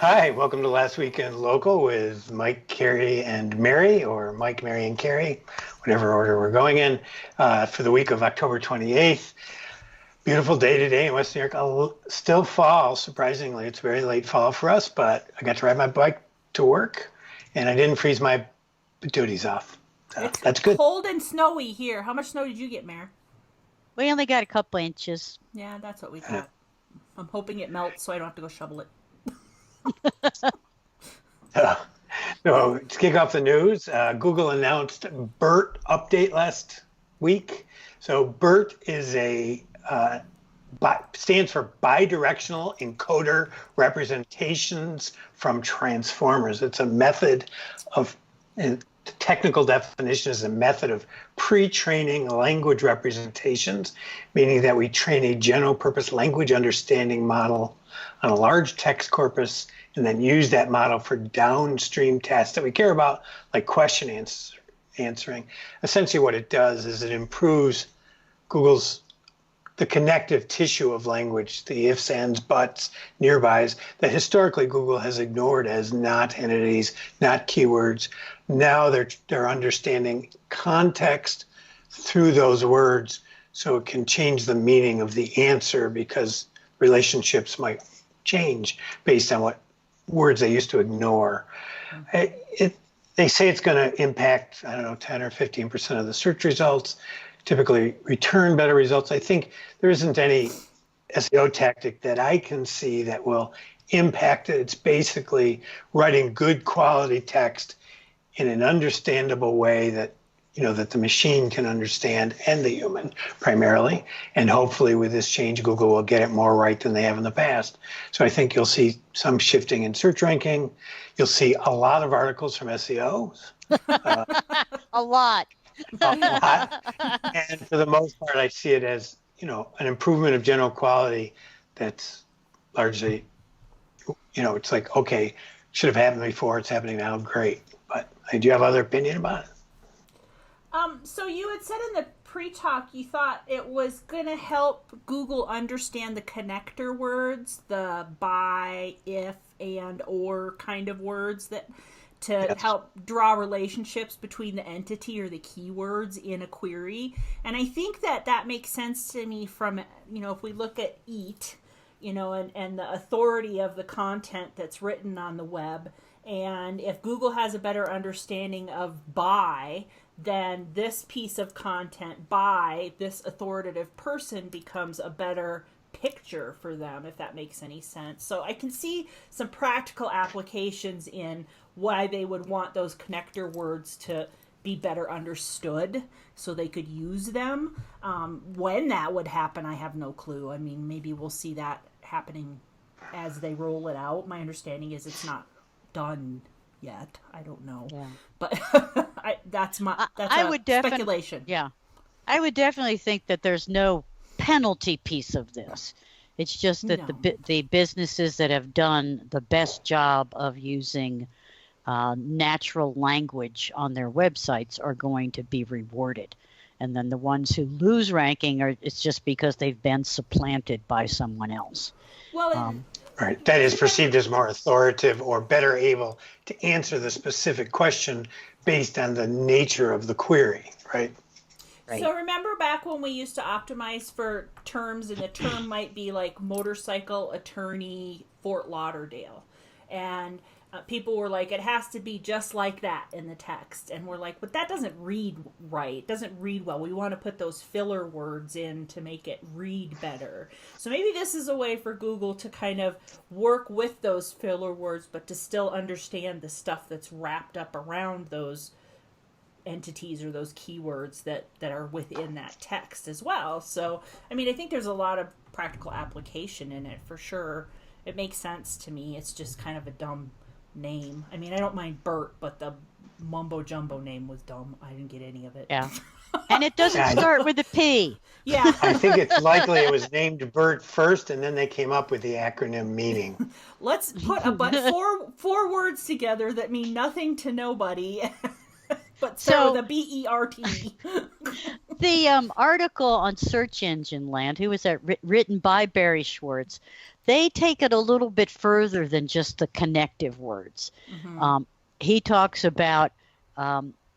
Hi, welcome to Last Weekend Local with Mike, Carrie, and Mary, or Mike, Mary, and Carrie, whatever order we're going in, for the week of October 28th. Beautiful day today in West New York. Still fall, surprisingly. It's very late fall for us, but I got to ride my bike to work, and I didn't freeze my duties off. It's That's good. cold and snowy here. How much snow did you get, Mare? We only got a couple inches. Yeah, that's what we got. I'm hoping it melts so I don't have to go shovel it. Uh, so to kick off the news, Google announced BERT update last week. So BERT is stands for bidirectional encoder representations from transformers. It's a method of, and the technical definition is a method of pre-training language representations, meaning that we train a general purpose language understanding model on a large text corpus and then use that model for downstream tasks that we care about, like answering. Essentially what it does is it improves the connective tissue of language, the ifs, ands, buts, nearbys, that historically Google has ignored as not entities, not keywords. Now they're understanding context through those words, so it can change the meaning of the answer because relationships might change based on what words they used to ignore. They say it's going to impact, 10 or 15% of the search results, typically return better results. I think there isn't any SEO tactic that I can see that will impact it. It's basically writing good quality text in an understandable way that the machine can understand, and the human primarily. And hopefully with this change, Google will get it more right than they have in the past. So I think you'll see some shifting in search ranking. You'll see a lot of articles from SEOs. A lot. A lot. And for the most part, I see it as, an improvement of general quality that's largely, it's like, okay, should have happened before, it's happening now, great. But do you have other opinion about it? So you had said in the pre-talk you thought it was going to help Google understand the connector words, the by, if, and, or kind of words to help draw relationships between the entity or the keywords in a query. And I think that makes sense to me from, if we look at EAT, and the authority of the content that's written on the web. And if Google has a better understanding of by, then this piece of content by this authoritative person becomes a better picture for them, if that makes any sense. So I can see some practical applications in why they would want those connector words to be better understood so they could use them. When that would happen, I have no clue. I mean, maybe we'll see that happening as they roll it out. My understanding is it's not done yet. I don't know. Yeah. But that's speculation. Yeah. I would definitely think that there's no penalty piece of this. It's just that the businesses that have done the best job of using natural language on their websites are going to be rewarded. And then the ones who lose ranking it's just because they've been supplanted by someone else. Well, right. That is perceived as more authoritative or better able to answer the specific question based on the nature of the query, right? Right. So remember back when we used to optimize for terms, and the term might be like motorcycle attorney Fort Lauderdale. And people were like, it has to be just like that in the text. And we're like, but that doesn't read right. It doesn't read well. We want to put those filler words in to make it read better. So maybe this is a way for Google to kind of work with those filler words, but to still understand the stuff that's wrapped up around those entities or those keywords that are within that text as well. So, I mean, I think there's a lot of practical application in it for sure. It makes sense to me. It's just kind of a dumb name. I mean, I don't mind Bert, but the mumbo jumbo name was dumb. I didn't get any of it. Yeah. And it doesn't start with a P. Yeah. I think it's likely it was named BERT first, and then they came up with the acronym meaning. Let's put four words together that mean nothing to nobody but so the BERT. The article on Search Engine Land, who was that written by Barry Schwartz, they take it a little bit further than just the connective words. He talks about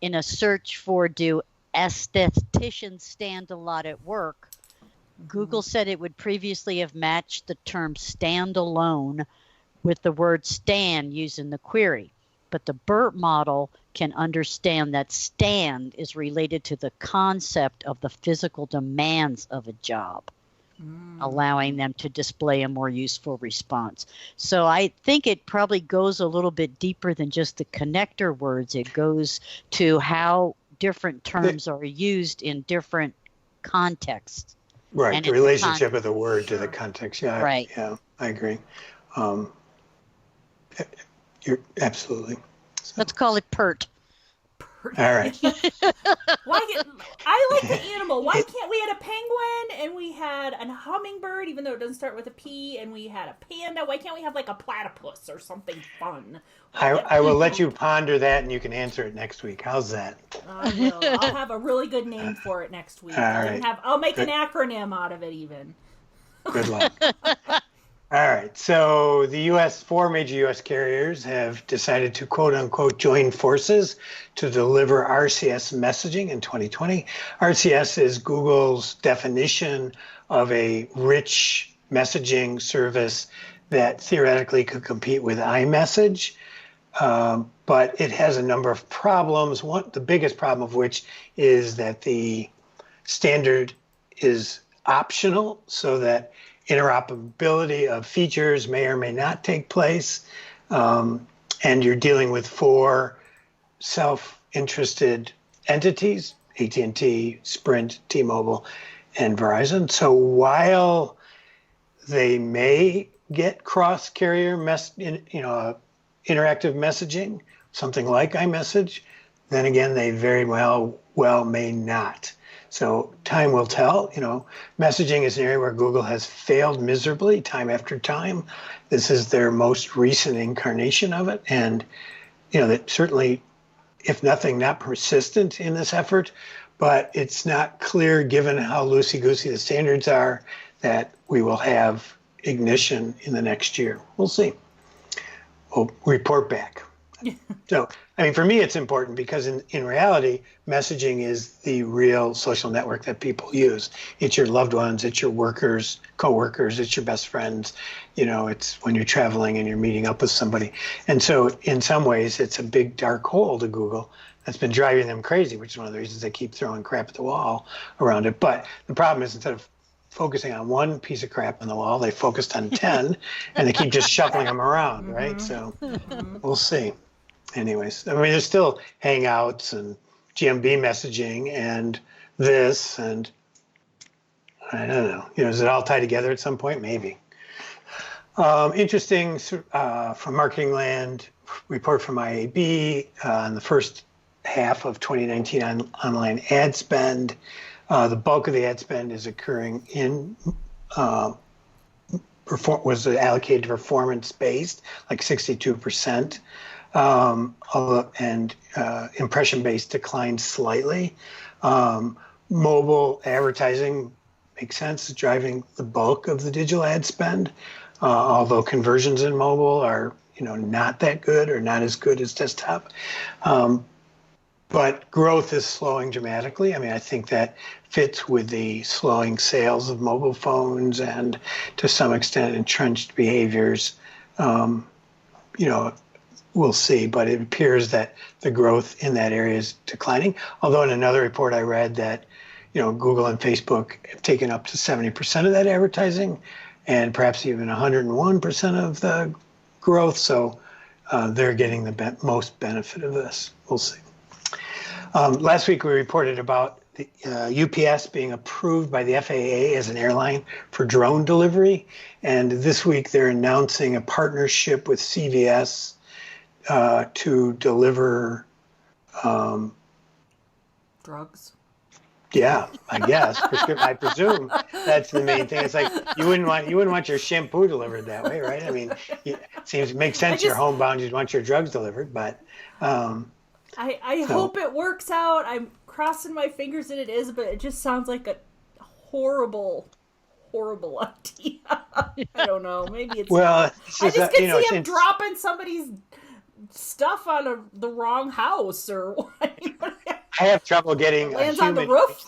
in a search for do aestheticians stand a lot at work, Google said it would previously have matched the term stand alone with the word stand used in the query. But the BERT model can understand that stand is related to the concept of the physical demands of a job, allowing them to display a more useful response. So I think it probably goes a little bit deeper than just the connector words. It goes to how different terms are used in different contexts. Right, the relationship of the word to the context. Yeah, right. Yeah, I agree. You're absolutely. So. Let's call it PERT. All right. I like the animal. Why can't we had a penguin and we had a hummingbird, even though it doesn't start with a P, and we had a panda? Why can't we have like a platypus or something fun? I will let you ponder that, and you can answer it next week. How's that? I will. I'll have a really good name for it next week. I'll make an acronym out of it even. Good luck. All right. So the four major U.S. carriers have decided to quote unquote join forces to deliver RCS messaging in 2020. RCS is Google's definition of a rich messaging service that theoretically could compete with iMessage. But it has a number of problems. The biggest problem of which is that the standard is optional, so that interoperability of features may or may not take place. And you're dealing with four self-interested entities, AT&T, Sprint, T-Mobile, and Verizon. So while they may get cross-carrier interactive messaging, something like iMessage, then again, they very well may not. So time will tell. Messaging is an area where Google has failed miserably time after time. This is their most recent incarnation of it. And, that certainly, if nothing, not persistent in this effort, but it's not clear, given how loosey-goosey the standards are, that we will have ignition in the next year. We'll see. We'll report back. So, for me, it's important because in reality, messaging is the real social network that people use. It's your loved ones, it's your workers, coworkers, it's your best friends. It's when you're traveling and you're meeting up with somebody. And so in some ways, it's a big dark hole to Google that's been driving them crazy, which is one of the reasons they keep throwing crap at the wall around it. But the problem is, instead of focusing on one piece of crap on the wall, they focused on 10, and they keep just shuffling them around, right? So we'll see. Anyways, there's still Hangouts and GMB messaging and this, and I don't know. Does it all tie together at some point? Maybe. Interesting from Marketing Land report from IAB on the first half of 2019 online ad spend. The bulk of the ad spend is occurring in was allocated to performance-based, like 62%. And impression-based declined slightly. Mobile advertising makes sense, is driving the bulk of the digital ad spend, although conversions in mobile are not that good or not as good as desktop. But growth is slowing dramatically. I think that fits with the slowing sales of mobile phones and to some extent entrenched behaviors. We'll see, but it appears that the growth in that area is declining. Although in another report I read that, Google and Facebook have taken up to 70% of that advertising and perhaps even 101% of the growth. So they're getting the most benefit of this. We'll see. Last week we reported about the UPS being approved by the FAA as an airline for drone delivery. And this week they're announcing a partnership with CVS to deliver drugs. Yeah, I guess. I presume that's the main thing. It's like you wouldn't want your shampoo delivered that way, right? It makes sense. You're homebound. You'd want your drugs delivered, but I hope it works out. I'm crossing my fingers that it is, but it just sounds like a horrible idea. I don't know. Maybe it's not. I just could see him dropping somebody's stuff on the wrong house or what. I have trouble getting a lands on the human roof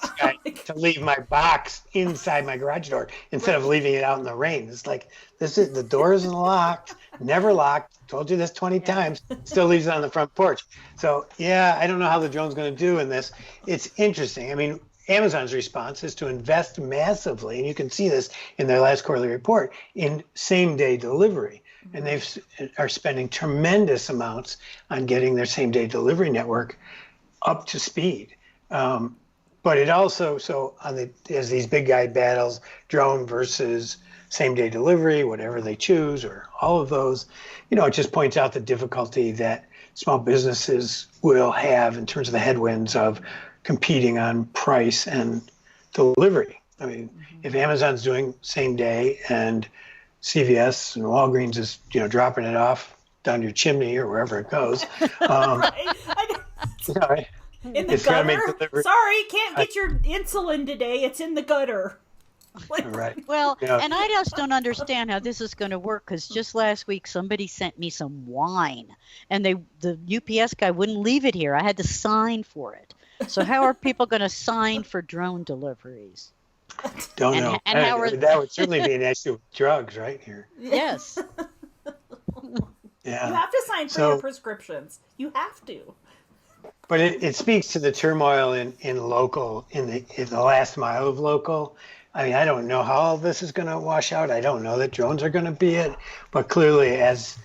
to leave my box inside my garage door instead of leaving it out in the rain. It's like, the door isn't locked, never locked. Told you this 20 times. Still leaves it on the front porch. So yeah, I don't know how the drone's going to do in this. It's interesting. I mean, Amazon's response is to invest massively, and you can see this in their last quarterly report, in same-day delivery. And they are spending tremendous amounts on getting their same-day delivery network up to speed. But it also, as these big guy battles, drone versus same-day delivery, whatever they choose, or all of those, it just points out the difficulty that small businesses will have in terms of the headwinds of competing on price and delivery. I mean, if Amazon's doing same day and CVS and Walgreens is, dropping it off down your chimney or wherever it goes, right. In the gutter? Sorry, can't get your insulin today. It's in the gutter. Right. Well, and I just don't understand how this is going to work, because just last week somebody sent me some wine, and the UPS guy wouldn't leave it here. I had to sign for it. So how are people going to sign for drone deliveries? Don't know. And that would certainly be an issue with drugs right here. Yes. Yeah. You have to sign for your prescriptions. You have to. But it speaks to the turmoil in local, in the last mile of local. I mean, I don't know how all this is going to wash out. I don't know that drones are going to be it. But clearly, as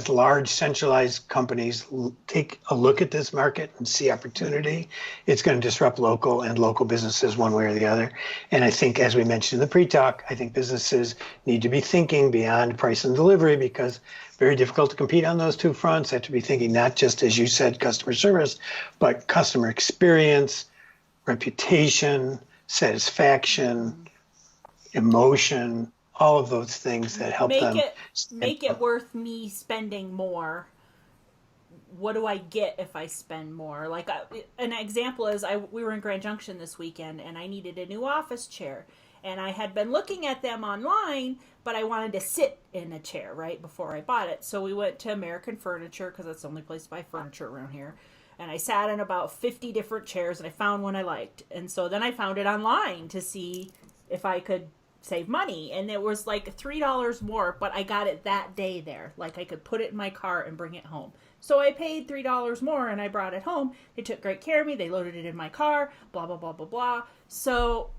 large centralized companies take a look at this market and see opportunity, it's going to disrupt local businesses one way or the other. And I think, as we mentioned in the pre-talk, I think businesses need to be thinking beyond price and delivery, because very difficult to compete on those two fronts. They have to be thinking not just, as you said, customer service, but customer experience, reputation, satisfaction, emotion, all of those things that help make it worth me spending more. What do I get if I spend more? Like an example is we were in Grand Junction this weekend, and I needed a new office chair, and I had been looking at them online, but I wanted to sit in a chair right before I bought it. So we went to American Furniture, because that's the only place to buy furniture around here. And I sat in about 50 different chairs, and I found one I liked. And so then I found it online to see if I could save money, and it was like $3 more, but I got it that day there. Like, I could put it in my car and bring it home. So I paid $3 more, and I brought it home. They took great care of me. They loaded it in my car, blah, blah, blah, blah, blah. So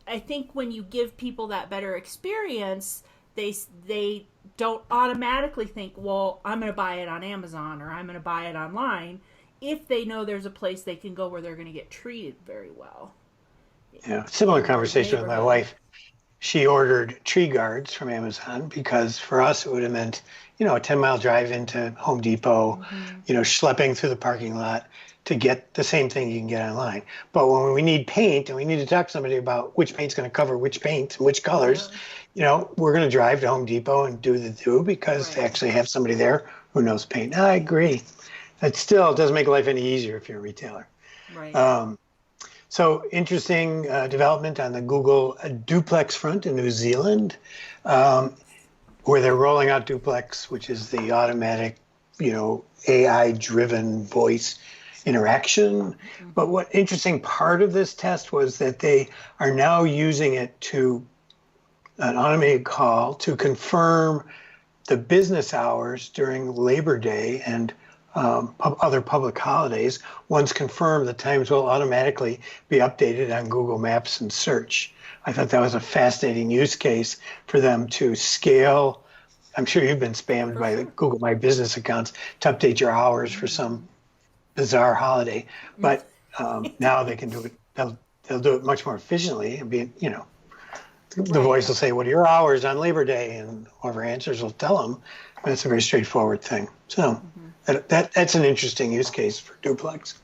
I think when you give people that better experience, they don't automatically think, well, I'm going to buy it on Amazon, or I'm going to buy it online, if they know there's a place they can go where they're going to get treated very well. Yeah, similar conversation with my wife. She ordered tree guards from Amazon because for us it would have meant, a 10-mile drive into Home Depot, schlepping through the parking lot to get the same thing you can get online. But when we need paint and we need to talk to somebody about which paint's going to cover which paint and which colors, we're going to drive to Home Depot and do because they actually have somebody there who knows paint. I agree. That still doesn't make life any easier if you're a retailer. Right. So interesting development on the Google duplex front in New Zealand, where they're rolling out duplex, which is the automatic, AI-driven voice interaction. Mm-hmm. But what interesting part of this test was that they are now using it to an automated call to confirm the business hours during Labor Day and other public holidays. Once confirmed, the times will automatically be updated on Google Maps and search. I thought that was a fascinating use case for them to scale. I'm sure you've been spammed by the Google My Business accounts to update your hours for some bizarre holiday. But now they can do it. They'll do it much more efficiently and be, the voice will say, what are your hours on Labor Day? And whoever answers will tell them. But it's a very straightforward thing. So that's an interesting use case for duplex.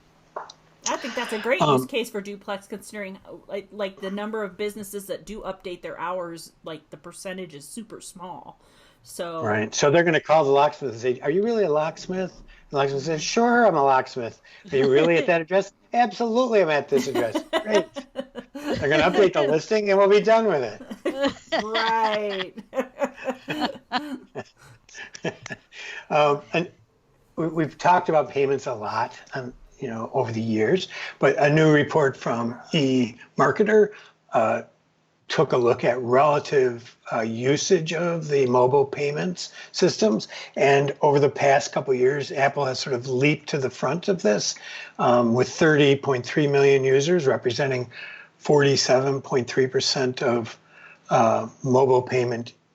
I think that's a great use case for duplex, considering like the number of businesses that do update their hours, like the percentage is super small. So Right. So they're going to call the locksmith and say, "Are you really a locksmith?" And the locksmith says, "Sure, I'm a locksmith." "Are you really at that address?" "Absolutely, I'm at this address." Great. They're going to update the listing and we'll be done with it. Right. And we've talked about payments a lot, over the years, but a new report from eMarketer took a look at relative usage of the mobile payments systems. And over the past couple of years, Apple has sort of leaped to the front of this with 30.3 million users, representing 47.3% of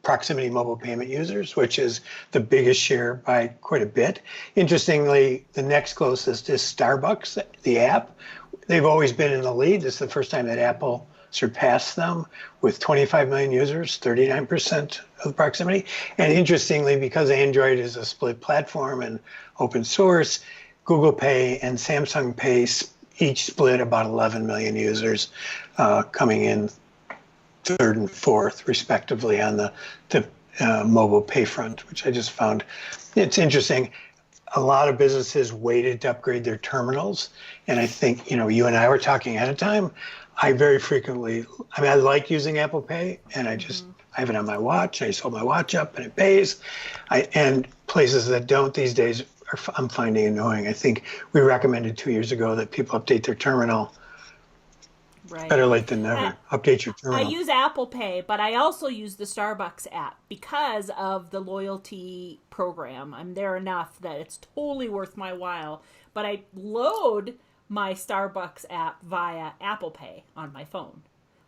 proximity mobile payment users, which is the biggest share by quite a bit. Interestingly, the next closest is Starbucks, the app. They've always been in the lead. This is the first time that Apple surpassed them with 25 million users, 39% of proximity. And interestingly, because Android is a split platform and open source, Google Pay and Samsung Pay each split about 11 million users, coming in third and fourth, respectively, on the mobile pay front, which I just found it's interesting. A lot of businesses waited to upgrade their terminals, and I think you and I were talking ahead of time. I very frequently, I like using Apple Pay, and I have it on my watch. I just hold my watch up and it pays. And places that don't these days, I'm finding annoying. I think we recommended 2 years ago that people update their terminal. Right. Better late than never. Update your terminal. I use Apple Pay, but I also use the Starbucks app because of the loyalty program. I'm there enough that it's totally worth my while. But I load my Starbucks app via Apple Pay on my phone.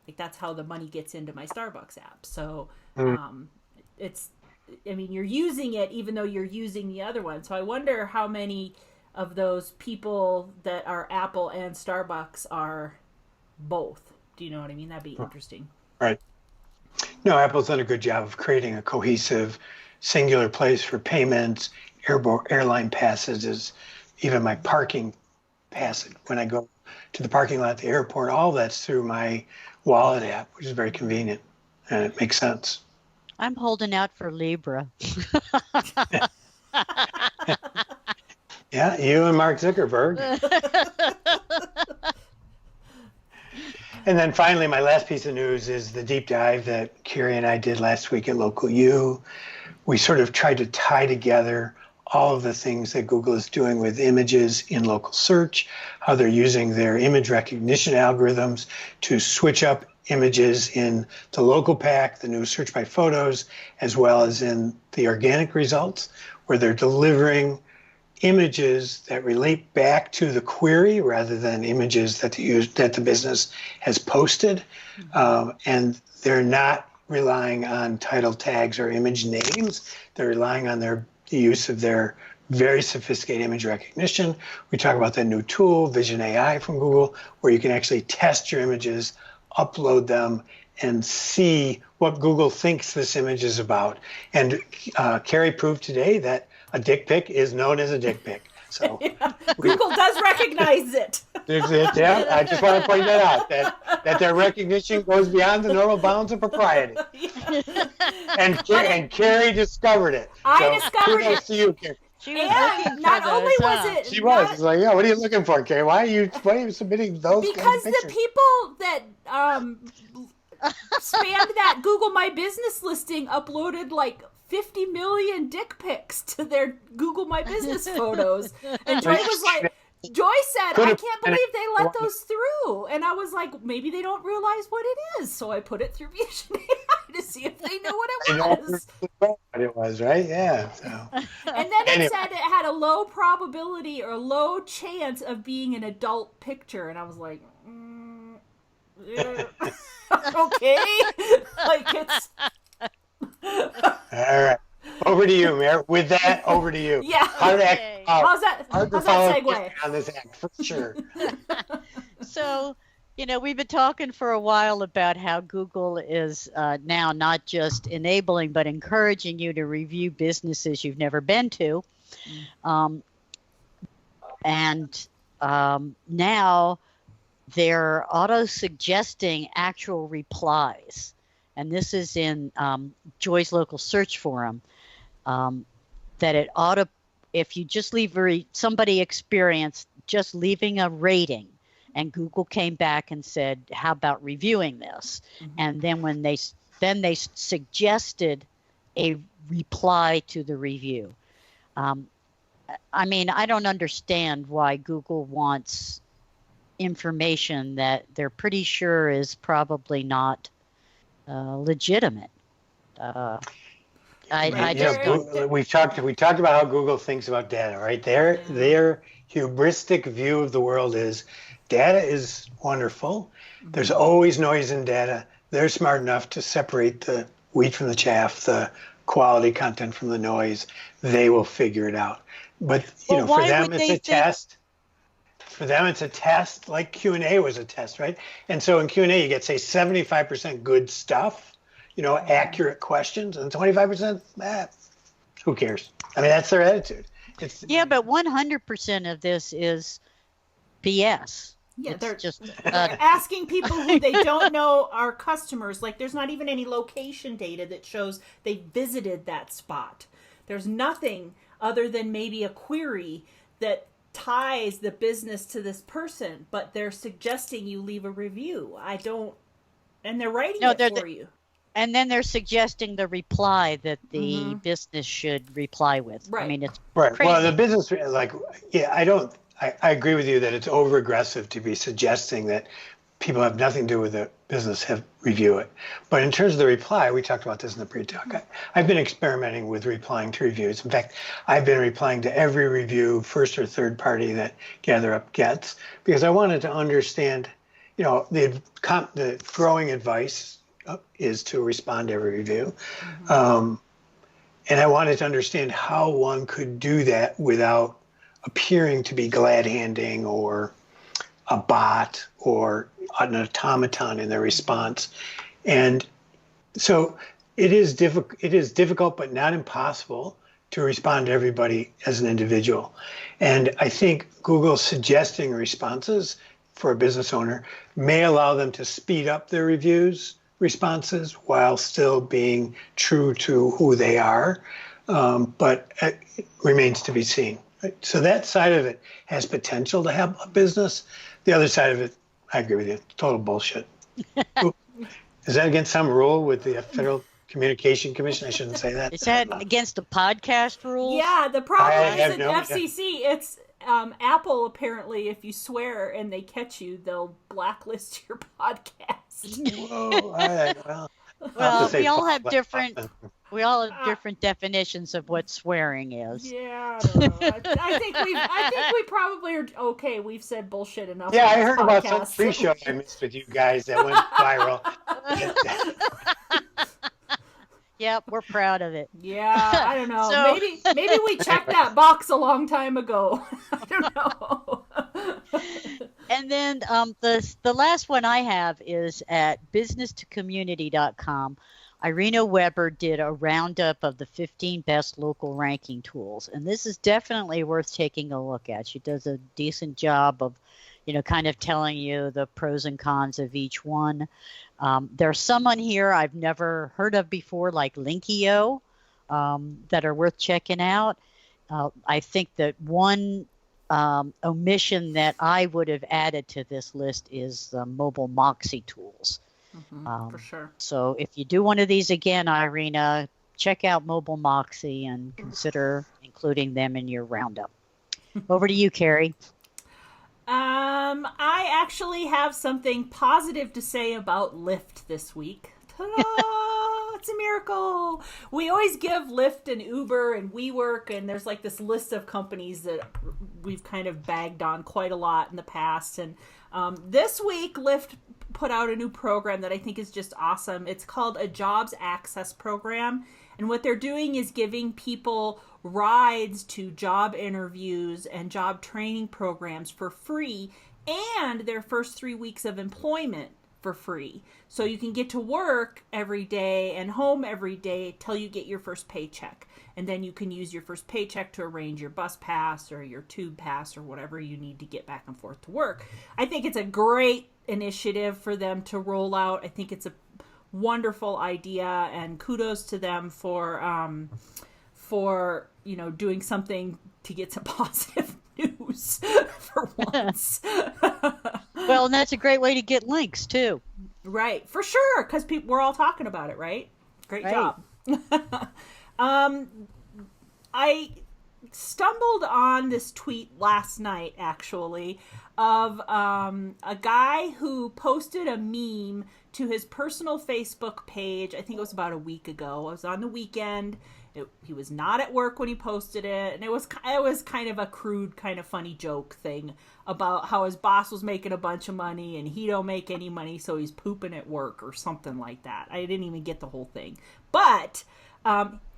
Like, that's how the money gets into my Starbucks app. So you're using it even though you're using the other one. So I wonder how many of those people that are Apple and Starbucks are both. Do you know what I mean? That'd be interesting. Right. No, Apple's done a good job of creating a cohesive, singular place for payments, airline passes, even my parking pass. When I go to the parking lot at the airport, all that's through my wallet app, which is very convenient, and it makes sense. I'm holding out for Libra. Yeah, you and Mark Zuckerberg. And then finally, my last piece of news is the deep dive that Carrie and I did last week at LWIL. We sort of tried to tie together all of the things that Google is doing with images in local search, how they're using their image recognition algorithms to switch up images in the local pack, the new search by photos, as well as in the organic results, where they're delivering images that relate back to the query rather than images that the business has posted. And they're not relying on title tags or image names. They're relying on the use of their very sophisticated image recognition. We talk about that new tool, Vision AI from Google, where you can actually test your images, upload them, and see what Google thinks this image is about. And Carrie proved today that a dick pic is known as a dick pic. So yeah, Google does recognize it. Yeah, I just want to point that out, that their recognition goes beyond the normal bounds of propriety. Yeah. And Carrie discovered it. I discovered it. To you, Carrie. She was looking for not those, only was it she was. It's like, yeah, what are you looking for, Carrie? Why are you submitting those because kinds of pictures? The people that spanned that Google My Business listing uploaded like 50 million dick pics to their Google My Business photos. And Joy was like, Joy said, I can't believe they let those through. And I was like, maybe they don't realize what it is. So I put it through Vision AI to see if they knew what it was. What it was, right? Yeah. So. And then it said it had a low probability or low chance of being an adult picture. And I was like, yeah. Okay. Like, it's... All right. Over to you, Mayor. With that, over to you. Yeah. How's that segue? On this act, for sure. So, we've been talking for a while about how Google is now not just enabling, but encouraging you to review businesses you've never been to. Now they're auto-suggesting actual replies. and this is in Joy's local search forum, that it ought to, if you just leave somebody experienced just leaving a rating, and Google came back and said, how about reviewing this? Mm-hmm. And then they suggested a reply to the review. I mean, I don't understand why Google wants information that they're pretty sure is probably not legitimate. I just don't. We talked about how Google thinks about data, right? Their hubristic view of the world is data is wonderful. There's always noise in data. They're smart enough to separate the wheat from the chaff, the quality content from the noise. They will figure it out. But for them it's a test. For them it's a test, like Q&A was a test, right? And so in Q&A you get, say, 75% good stuff, accurate questions, and 25%, who cares? I mean, that's their attitude. But 100% of this is BS. Yeah, they're just asking people who they don't know are customers. Like, there's not even any location data that shows they visited that spot. There's nothing other than maybe a query that ties the business to this person, but they're suggesting you leave a review. And they're writing it for you. And then they're suggesting the reply that the business should reply with. Right. I mean, it's right. crazy. Well, the business, I agree with you that it's over aggressive to be suggesting that people have nothing to do with the business review it. But in terms of the reply, we talked about this in the pre-talk. I've been experimenting with replying to reviews. In fact, I've been replying to every review, first or third party that GatherUp gets, because I wanted to understand, the growing advice is to respond to every review. And I wanted to understand how one could do that without appearing to be glad-handing or a bot or an automaton in their response. And so it is difficult, but not impossible to respond to everybody as an individual. And I think Google suggesting responses for a business owner may allow them to speed up their responses while still being true to who they are. But it remains to be seen. Right? So that side of it has potential to help a business. The other side of it, I agree with you, total bullshit. Is that against some rule with the Federal Communication Commission? I shouldn't say that. Is that against the podcast rules? Yeah, the problem is at FCC, it's Apple, apparently, if you swear and they catch you, they'll blacklist your podcast. Whoa, all right, well, we all have different definitions of what swearing is. Yeah, I don't know. I think we probably are okay. We've said bullshit enough. Yeah, I heard about some pre-show I missed with you guys that went viral. Yep, we're proud of it. Yeah, I don't know. So, maybe we checked that box a long time ago. I don't know. And then the last one I have is at businesstocommunity.com. Irina Weber did a roundup of the 15 best local ranking tools, and this is definitely worth taking a look at. She does a decent job of, kind of telling you the pros and cons of each one. There's some on here I've never heard of before, like Linkio, that are worth checking out. I think that one omission that I would have added to this list is the mobile Moxie tools. For sure. So if you do one of these again, Irina, check out Mobile Moxie and consider including them in your roundup. Over to you, Carrie. I actually have something positive to say about Lyft this week. Ta-da! It's a miracle. We always give Lyft and Uber and WeWork, and there's like this list of companies that we've kind of bagged on quite a lot in the past. And this week, Lyft put out a new program that I think is just awesome. It's called a Jobs Access Program. And what they're doing is giving people rides to job interviews and job training programs for free, and their first 3 weeks of employment for free. So you can get to work every day and home every day till you get your first paycheck. And then you can use your first paycheck to arrange your bus pass or your tube pass or whatever you need to get back and forth to work. I think it's a great initiative for them to roll out. I think it's a wonderful idea, and kudos to them for doing something to get some positive news for once. Well, and that's a great way to get links too. Right, for sure, because we're all talking about it, right? Great job. I stumbled on this tweet last night, actually, of a guy who posted a meme to his personal Facebook page. I think it was about a week ago. It was on the weekend. He was not at work when he posted it, and it was kind of a crude, kind of funny joke thing about how his boss was making a bunch of money and he don't make any money, so he's pooping at work or something like that. I didn't even get the whole thing, but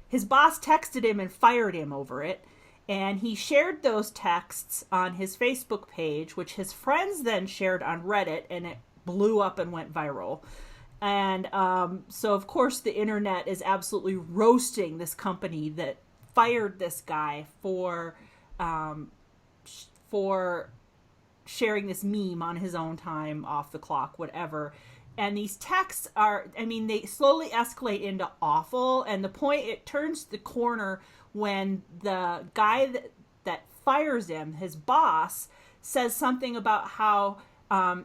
his boss texted him and fired him over it, and he shared those texts on his Facebook page, which his friends then shared on Reddit, and it blew up and went viral. And so, of course, the internet is absolutely roasting this company that fired this guy for sharing this meme on his own time, off the clock, whatever. And these texts they slowly escalate into awful. And the point, it turns the corner when the guy that fires him, his boss, says something about how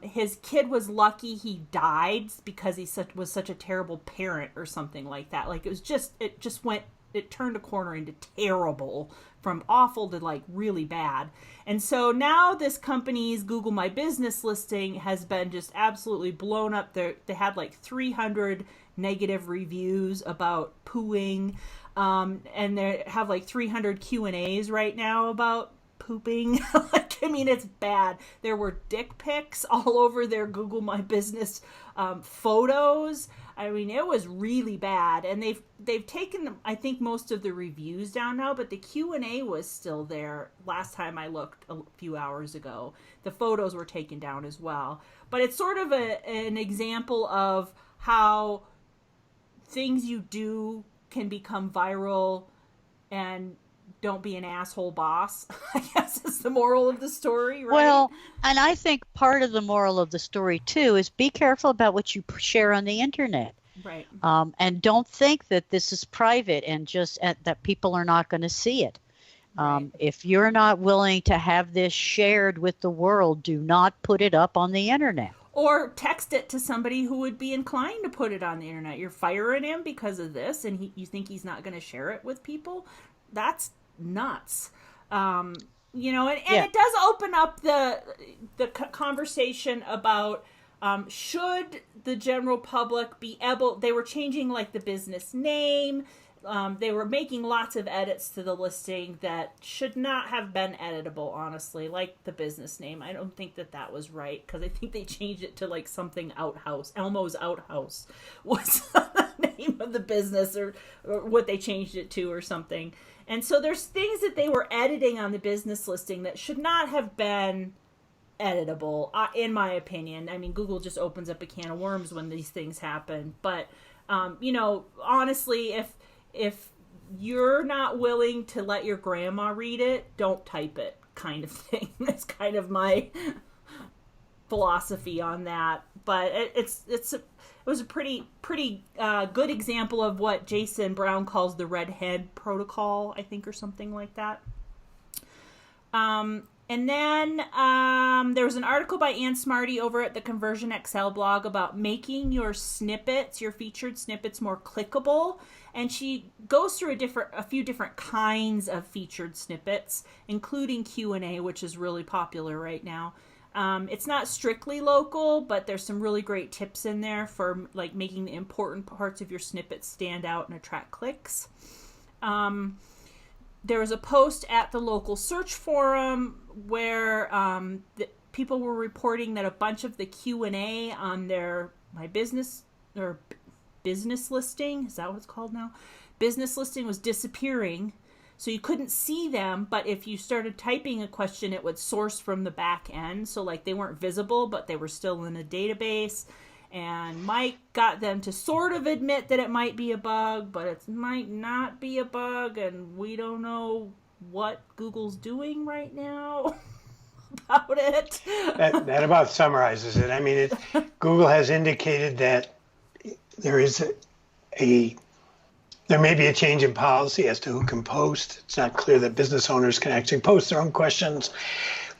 his kid was lucky he died because he was such a terrible parent or something like that. Like, it turned a corner into terrible, from awful to like really bad. And so now this company's Google My Business listing has been just absolutely blown up. They had like 300 negative reviews about pooing, and they have like 300 Q&As right now about pooping. It's bad. There were dick pics all over their Google My Business photos. It was really bad. And they've taken, I think, most of the reviews down now, but the Q&A was still there last time I looked a few hours ago. The photos were taken down as well. But it's sort of an example of how things you do can become viral, and don't be an asshole boss, I guess is the moral of the story, right? Well, and I think part of the moral of the story, too, is be careful about what you share on the internet. Right. And don't think that this is private and just that people are not going to see it. Right. If you're not willing to have this shared with the world, do not put it up on the internet. Or text it to somebody who would be inclined to put it on the internet. You're firing him because of this, and you think he's not going to share it with people? That's nuts. And it does open up the conversation about should the general public be able. They were changing like the business name. They were making lots of edits to the listing that should not have been editable, honestly, like the business name. I don't think that was right, because I think they changed it to like something Outhouse. Elmo's Outhouse was the name of the business, or what they changed it to or something. And so there's things that they were editing on the business listing that should not have been editable, in my opinion. Google just opens up a can of worms when these things happen. But, honestly, if you're not willing to let your grandma read it, don't type it, kind of thing. That's kind of my philosophy on that. But it was a pretty good example of what Jason Brown calls the redhead protocol, I think, or something like that. And then there was an article by Ann Smarty over at the Conversion XL blog about making your snippets, your featured snippets, more clickable. And she goes through a few different kinds of featured snippets, including Q&A, which is really popular right now. It's not strictly local, but there's some really great tips in there for like making the important parts of your snippet stand out and attract clicks. There was a post at the local search forum where people were reporting that a bunch of the Q&A on their My Business or business listing, is that what it's called now? Business listing was disappearing. So you couldn't see them, but if you started typing a question, it would source from the back end. So like they weren't visible, but they were still in a database. And Mike got them to sort of admit that it might be a bug, but it might not be a bug. And we don't know what Google's doing right now about it. That about summarizes it. Google has indicated that there is there may be a change in policy as to who can post. It's not clear that business owners can actually post their own questions,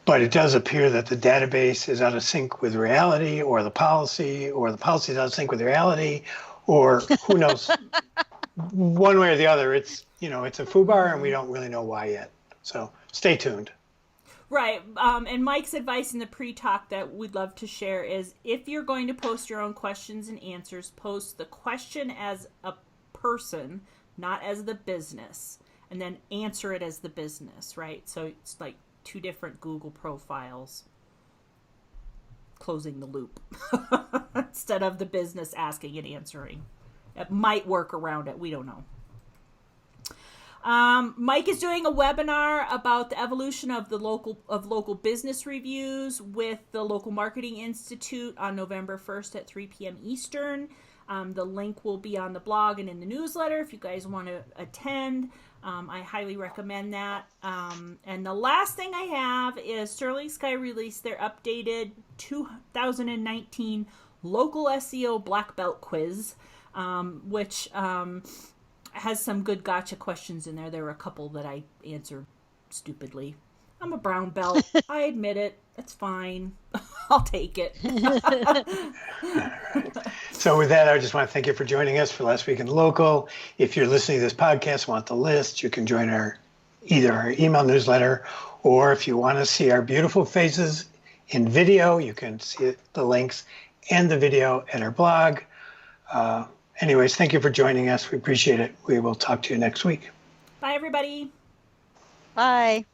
but it does appear that the database is out of sync with reality, or the policy is out of sync with reality, or who knows. One way or the other, it's a foobar, and we don't really know why yet. So stay tuned. Right. And Mike's advice in the pre-talk that we'd love to share is, if you're going to post your own questions and answers, post the question as a person, not as the business, and then answer it as the business, right? So it's like two different Google profiles, closing the loop, instead of the business asking and answering. It might work around it. We don't know. Mike is doing a webinar about the evolution of local business reviews with the Local Marketing Institute on November 1st at 3 p.m. Eastern. The link will be on the blog and in the newsletter if you guys want to attend. I highly recommend that. And the last thing I have is Sterling Sky released their updated 2019 Local SEO Black Belt Quiz, which has some good gotcha questions in there. There were a couple that I answered stupidly. I'm a brown belt. I admit it. It's fine. I'll take it. So with that, I just want to thank you for joining us for Last Week in Local. If you're listening to this podcast, want the list, you can join either our email newsletter, or if you want to see our beautiful faces in video, you can see the links and the video at our blog. Anyways, thank you for joining us. We appreciate it. We will talk to you next week. Bye, everybody. Bye.